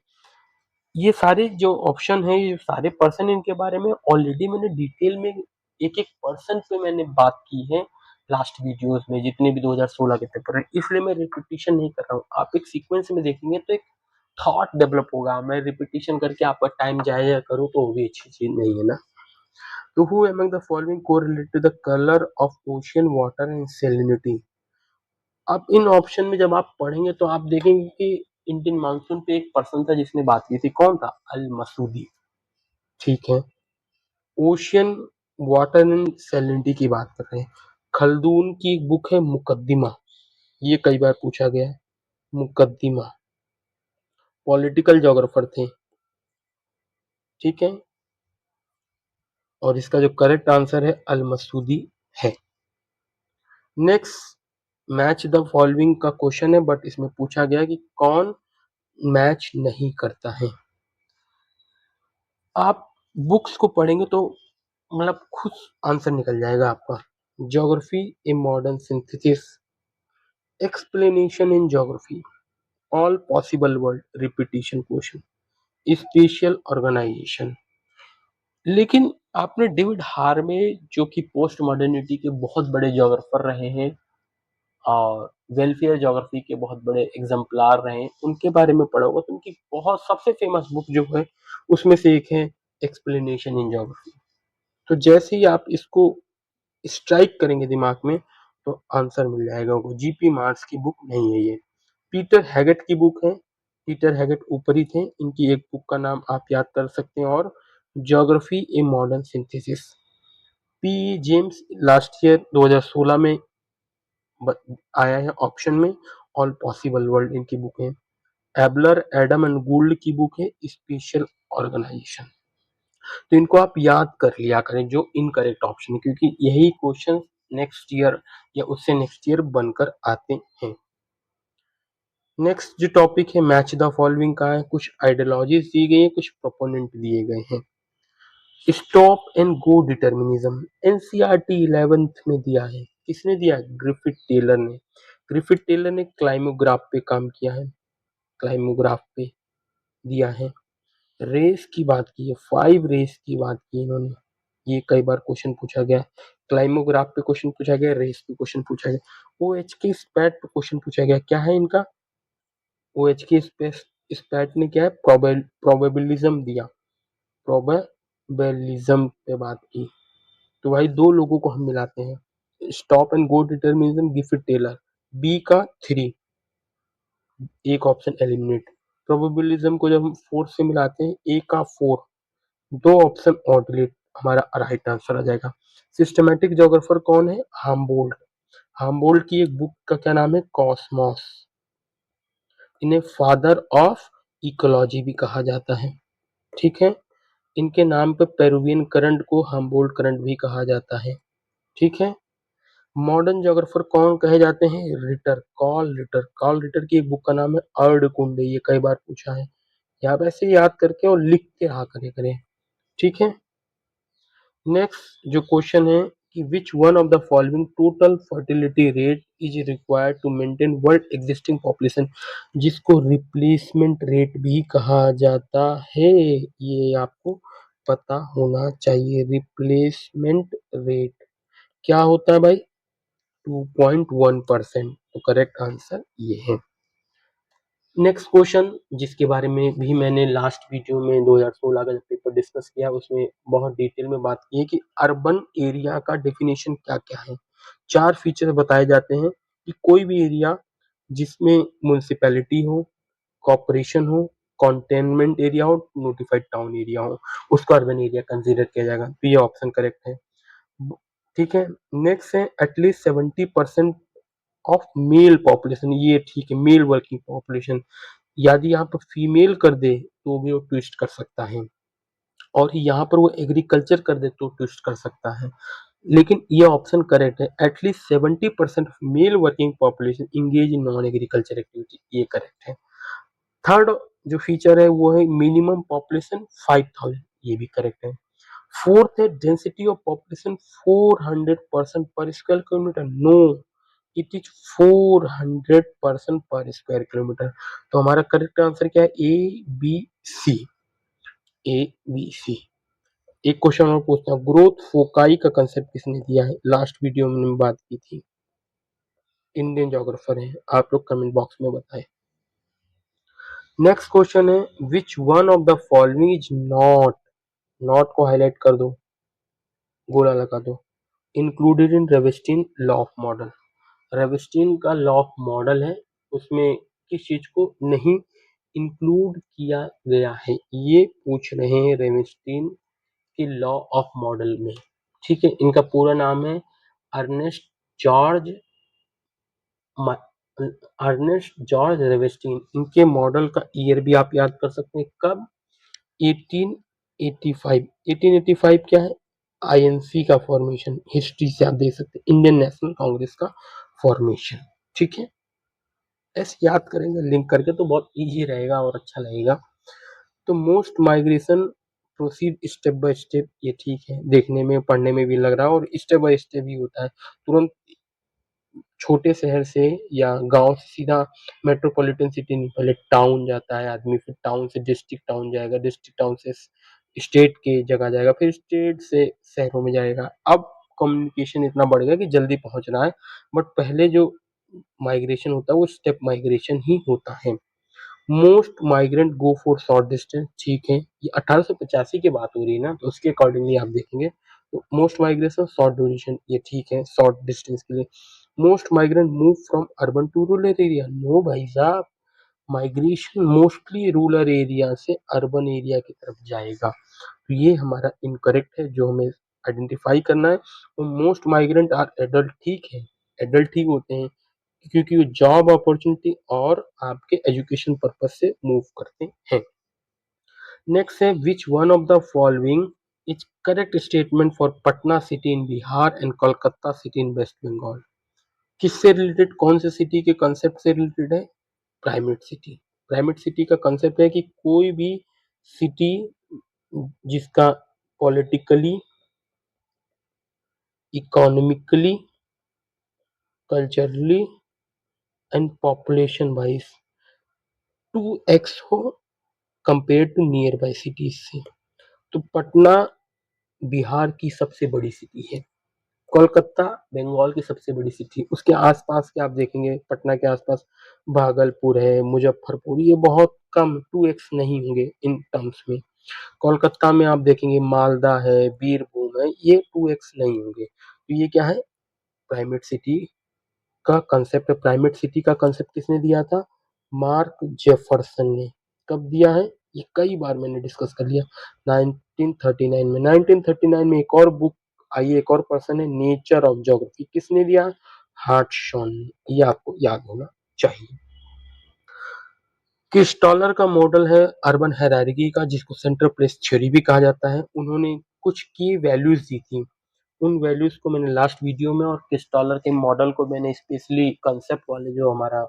ये सारे जो ऑप्शन है, ये सारे पर्सन, इनके बारे में ऑलरेडी मैंने डिटेल में एक एक पर्सन पे मैंने बात की है लास्ट वीडियोस में, जितने भी 2016 के पेपर है, इसलिए मैं रिपीटिशन नहीं कर रहा हूँ। आप एक सीक्वेंस में देखेंगे तो एक थॉट डेवलप होगा। मैं रिपीटिशन करके आपका टाइम जाया करूँ तो वो भी अच्छी चीज नहीं है ना। तो who among the following correlated to the colour of ocean water and salinity. अब इन ऑप्शन में जब आप पढ़ेंगे तो आप देखेंगे कि इंडियन मानसून पे एक पर्सन था जिसने बात की थी। कौन था? अल मसूदी। ठीक है, ओशियन वाटर एंड सैलिनिटी की बात कर रहे हैं। खल्दून की एक बुक है मुकद्दिमा, ये कई बार पूछा गया है। मुकद्दिमा पॉलिटिकल ज्योग्राफर थे। ठीक है, और इसका जो करेक्ट आंसर है अल मसूदी है। नेक्स्ट, मैच द फॉलोइंग का क्वेश्चन है, बट इसमें पूछा गया कि कौन मैच नहीं करता है। आप बुक्स को पढ़ेंगे तो मतलब खुद आंसर निकल जाएगा आपका। Geography a modern synthesis, explanation in geography, all possible world, repetition question, special organisation. लेकिन आपने डेविड हार्वे, जो कि पोस्ट मॉडर्निटी के बहुत बड़े ज्योग्राफर रहे हैं और वेलफेयर ज्योग्राफी के बहुत बड़े एग्जाम्पलार रहे हैं, उनके बारे में पढ़ा होगा। तो उनकी बहुत सबसे फेमस बुक जो है उसमें से एक है एक्सप्लेनेशन इन ज्योग्राफी। तो जैसे ही आप इसको स्ट्राइक करेंगे दिमाग में तो आंसर मिल जाएगा। वो जीपी मार्स की बुक नहीं है ये, पीटर हैगेट की बुक है। पीटर हैगेट ऊपर ही थे, इनकी एक बुक का नाम आप याद कर सकते हैं, और geography a modern synthesis. P James last year 2016 में आया है ऑप्शन में। ऑल पॉसिबल वर्ल्ड इनकी बुक है। एबलर, एडम एंड गोल्ड की बुक है स्पेशल ऑर्गेनाइजेशन। तो इनको आप याद कर लिया करें जो इनकरेक्ट ऑप्शन है, क्योंकि यही क्वेश्चन नेक्स्ट ईयर या उससे नेक्स्ट ईयर बनकर आते हैं। नेक्स्ट जो टॉपिक है मैच द फॉलोइंग का है। कुछ आइडियोलॉजीज दी गई है, कुछ प्रोपोनेंट दिए गए हैं। Stop and go determinism NCERT 11th में दिया है। किसने दिया? ग्रिफिथ टेलर ने। ग्रिफिथ टेलर ने क्लाइमोग्राफ पे काम किया है, क्लाइमोग्राफ पे दिया है। रेस की बात की है, 5 रेस की बात की इन्होंने। ये कई बार क्वेश्चन पूछा गया। क्लाइमोग्राफ पे क्वेश्चन पूछा गया, रेस पे क्वेश्चन पूछा गया। ओएच के स्पैट पे क्वेश्चन पूछा गया, क्या है इनका? ओएच के स्पैट ने क्या है, प्रोबेबिलिज्म दिया, प्रोबेबिलिज्म पे बात की। तो भाई दो लोगों को हम मिलाते हैं, stop and go determinism Griffith Taylor, B का 3, एक ऑप्शन एलिमिनेट। प्रोबेबिलिज्म को जब हम 4 से मिलाते हैं, ए का 4, दो ऑप्शन और डिलीट, हमारा राइट आंसर आ जाएगा। सिस्टमैटिक ज्योग्राफर कौन है? हाम्बोल्ट। हाम्बोल्ट की एक बुक का क्या नाम है? कॉस्मोस। इन्हें फादर ऑफ इकोलॉजी भी कहा जाता है, ठीक है। इनके नाम पे पेरुवियन करंट को हाम्बोल्ट करंट भी कहा जाता है, ठीक है। मॉडर्न ज्योग्राफर कौन कहे जाते हैं? Ritter, call Ritter. Call Ritter की एक बुक का नाम है अर्ड कुंडे, ये कई बार पूछा है। आप ऐसे याद करके और लिख के रहा करें, ठीक है। नेक्स्ट जो क्वेश्चन है कि which one of the following total fertility rate is required to maintain world existing population, जिसको रिप्लेसमेंट रेट भी कहा जाता है, ये आपको पता होना चाहिए। रिप्लेसमेंट रेट क्या होता है भाई? 2.1%। तो करेक्ट आंसर ये है। नेक्स्ट क्वेश्चन, जिसके बारे में भी मैंने लास्ट वीडियो में 2016 का जब पेपर डिस्कस किया, उसमें बहुत डिटेल में बात की है कि अर्बन एरिया का डेफिनेशन क्या क्या है। 4 फीचर बताए जाते हैं कि कोई भी एरिया जिसमें म्युनिसिपैलिटी हो, कॉर्पोरेशन हो, कंटेनमेंट एरिया हो, नोटिफाइड टाउन एरिया हो, उसको अर्बन एरिया कंसीडर किया जाएगा। तो ये ऑप्शन करेक्ट है, ठीक है। नेक्स्ट है एटलीस्ट 70% ऑफ मेल पॉपुलेशन, ये ठीक है, मेल वर्किंग पॉपुलेशन। यदि यहाँ पर फीमेल कर दे तो भी वो ट्विस्ट कर सकता है, और यहाँ पर वो एग्रीकल्चर कर दे तो ट्विस्ट कर सकता है, लेकिन ये ऑप्शन करेक्ट है। At least 70% of male working population engage in non agriculture activity, ये करेक्ट है। थर्ड जो फीचर है वो है मिनिमम पॉपुलेशन 5000, ये भी करेक्ट है। फोर्थ है density of population 400% per square kilometre, no, it is 400% per square kilometre. तो हमारा करेक्ट आंसर क्या है? A B C, A B C. एक क्वेश्चन और पूछता हूँ, ग्रोथ फोकाई का कंसेप्ट किसने दिया है? लास्ट वीडियो में हमने बात की थी, इंडियन जोग्राफर है, आप लोग कमेंट बॉक्स में बताएं। नेक्स्ट क्वेश्चन है which one of the following is not, not को हाईलाइट कर दो, गोला लगा दो, included in Ravenstein law of model. Ravenstein का लॉ ऑफ मॉडल है, उसमें किस चीज को नहीं इंक्लूड किया गया है, ये पूछ रहे हैं रेवेस्टिन के लॉ ऑफ मॉडल में, ठीक है। इनका पूरा नाम है अर्नेस्ट जॉर्ज अर्नेस्ट जॉर्ज रेवेस्टिन। इनके मॉडल का ईयर भी आप याद कर सकते हैं, कब? 1885। 1885 क्या है? आईएनसी का फॉर्मेशन, हिस्ट्री से आप देख सकते हैं, इंडियन नेशनल कांग्रेस का फॉर्मेशन, ठीक है। ऐसे याद करेंगे लिंक करके तो बहुत इजी रहेगा और अच्छा लगेगा। तो most migration proceed step by step, ये ठीक है, देखने में पढ़ने में भी लग रहा है, और स्टेप बाय स्टेप ही होता है। तुरंत छोटे शहर से या गांव से सीधा मेट्रोपॉलिटन सिटी नहीं, पहले टाउन जाता है आदमी, फिर टाउन से डिस्ट्रिक्ट टाउन जाएगा, डिस्ट्रिक्ट टाउन से स्टेट के जगह जाएगा, फिर स्टेट से शहरों में जाएगा। अब कम्युनिकेशन इतना बढ़ गया कि जल्दी पहुंचना है, बट पहले जो माइग्रेशन होता है वो स्टेप माइग्रेशन ही होता है। Most migrant go for short distance, ठीक है, ये 1885 की बात हो रही है ना, तो उसके अकॉर्डिंगली आप देखेंगे। तो मोस्ट माइग्रेशन शॉर्ट ड्यूरेशन, ये ठीक है, शॉर्ट डिस्टेंस के लिए। Most migrant move from urban to rural area, no भाई साहब, माइग्रेशन मोस्टली रूरल एरिया से अर्बन एरिया की तरफ जाएगा, तो ये हमारा इनकरेक्ट है, जो हमें आइडेंटिफाई करना है। तो मोस्ट माइग्रेंट आर एडल्ट, ठीक है, एडल्ट ठीक होते हैं, क्योंकि वो जॉब अपॉर्चुनिटी और आपके एजुकेशन पर्पज से मूव करते हैं। नेक्स्ट है which one of the following is correct statement for Patna city in Bihar and Kolkata city in West Bengal. किससे रिलेटेड, कौन से सिटी के कंसेप्ट से रिलेटेड है? Primate city. प्राइमेट सिटी का कंसेप्ट है कि कोई भी सिटी जिसका politically, economically, culturally and population wise 2x हो compare to nearby cities से। तो पटना बिहार की सबसे बड़ी सिटी है। कोलकाता बंगाल की सबसे बड़ी सिटी, उसके आसपास के आप देखेंगे पटना के आसपास भागलपुर है, मुजफ्फरपुर, ये बहुत कम 2x नहीं होंगे इन टर्म्स में। कोलकाता में आप देखेंगे मालदा है, बीरभूम है, ये 2x नहीं होंगे। तो ये क्या है, प्राइमेट सिटी का कंसेप्ट है। प्राइमेट सिटी का कंसेप्ट किसने दिया था, मार्क जेफरसन ने। कब दिया है, ये कई बार मैंने डिस्कस कर लिया, 1939 में। 1939 में एक और बुक आई है, एक और पर्सन है, नेचर ऑफ ज्योग्राफी, किसने दिया, हार्टशॉन ने। ये आपको याद होना चाहिए। किस्टॉलर का मॉडल है अर्बन हायरार्की का, जिसको सेंट्रल प्लेस थ्योरी भी कहा जाता है। उन्होंने कुछ की वैल्यूज दी थी, उन वैल्यूज को मैंने लास्ट वीडियो में, और किस्टॉलर के मॉडल को मैंने स्पेशली कंसेप्ट वाले जो हमारा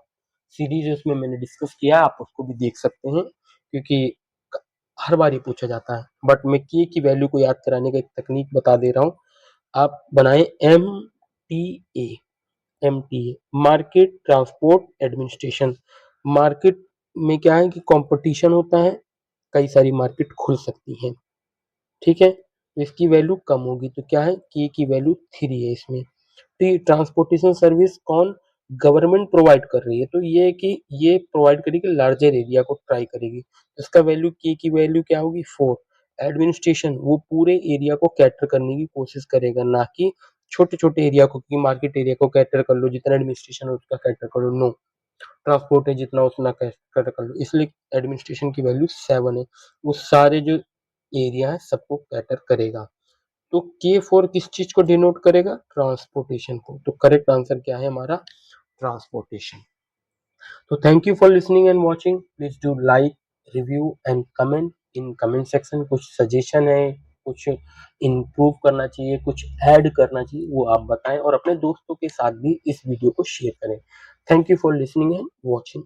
सीरीज है उसमें मैंने डिस्कस किया, आप उसको भी देख सकते हैं, क्योंकि हर बार ही पूछा जाता है। बट मैं के की वैल्यू को याद कराने का एक तकनीक बता दे रहा हूँ। आप बनाए MTA, MTA market transport administration. Market में क्या है कि कंपटीशन होता है, कई सारी मार्केट खुल सकती हैं, ठीक है, तो इसकी वैल्यू कम होगी, तो क्या है, के की वैल्यू 3 है इसमें। तो ये ट्रांसपोर्टेशन सर्विस कौन, गवर्नमेंट प्रोवाइड कर रही है, तो ये है कि ये प्रोवाइड करेगी लार्जर एरिया को ट्राई करेगी, इसका वैल्यू के की वैल्यू क्या होगी 4। एडमिनिस्ट्रेशन वो पूरे एरिया को कैटर करने की कोशिश करेगा, ना कि छोटे छोटे एरिया को, कि मार्केट एरिया को कैटर कर लो, जितना एडमिनिस्ट्रेशन है उसका कैटर कर लो, नो। ट्रांसपोर्ट है जितना उतना कैटर कर लो, इसलिए एडमिनिस्ट्रेशन की वैल्यू 7 है। वो सारे जो एरिया है सबको कैटर करेगा। तो K4 किस चीज को डिनोट करेगा, ट्रांसपोर्टेशन को। तो करेक्ट आंसर क्या है हमारा, ट्रांसपोर्टेशन। तो thank you for listening and watching, please do like, review and comment in comment section. कुछ सजेशन है, कुछ इम्प्रूव करना चाहिए, कुछ ऐड करना चाहिए, वो आप बताएं, और अपने दोस्तों के साथ भी इस वीडियो को शेयर करें। Thank you for listening and watching.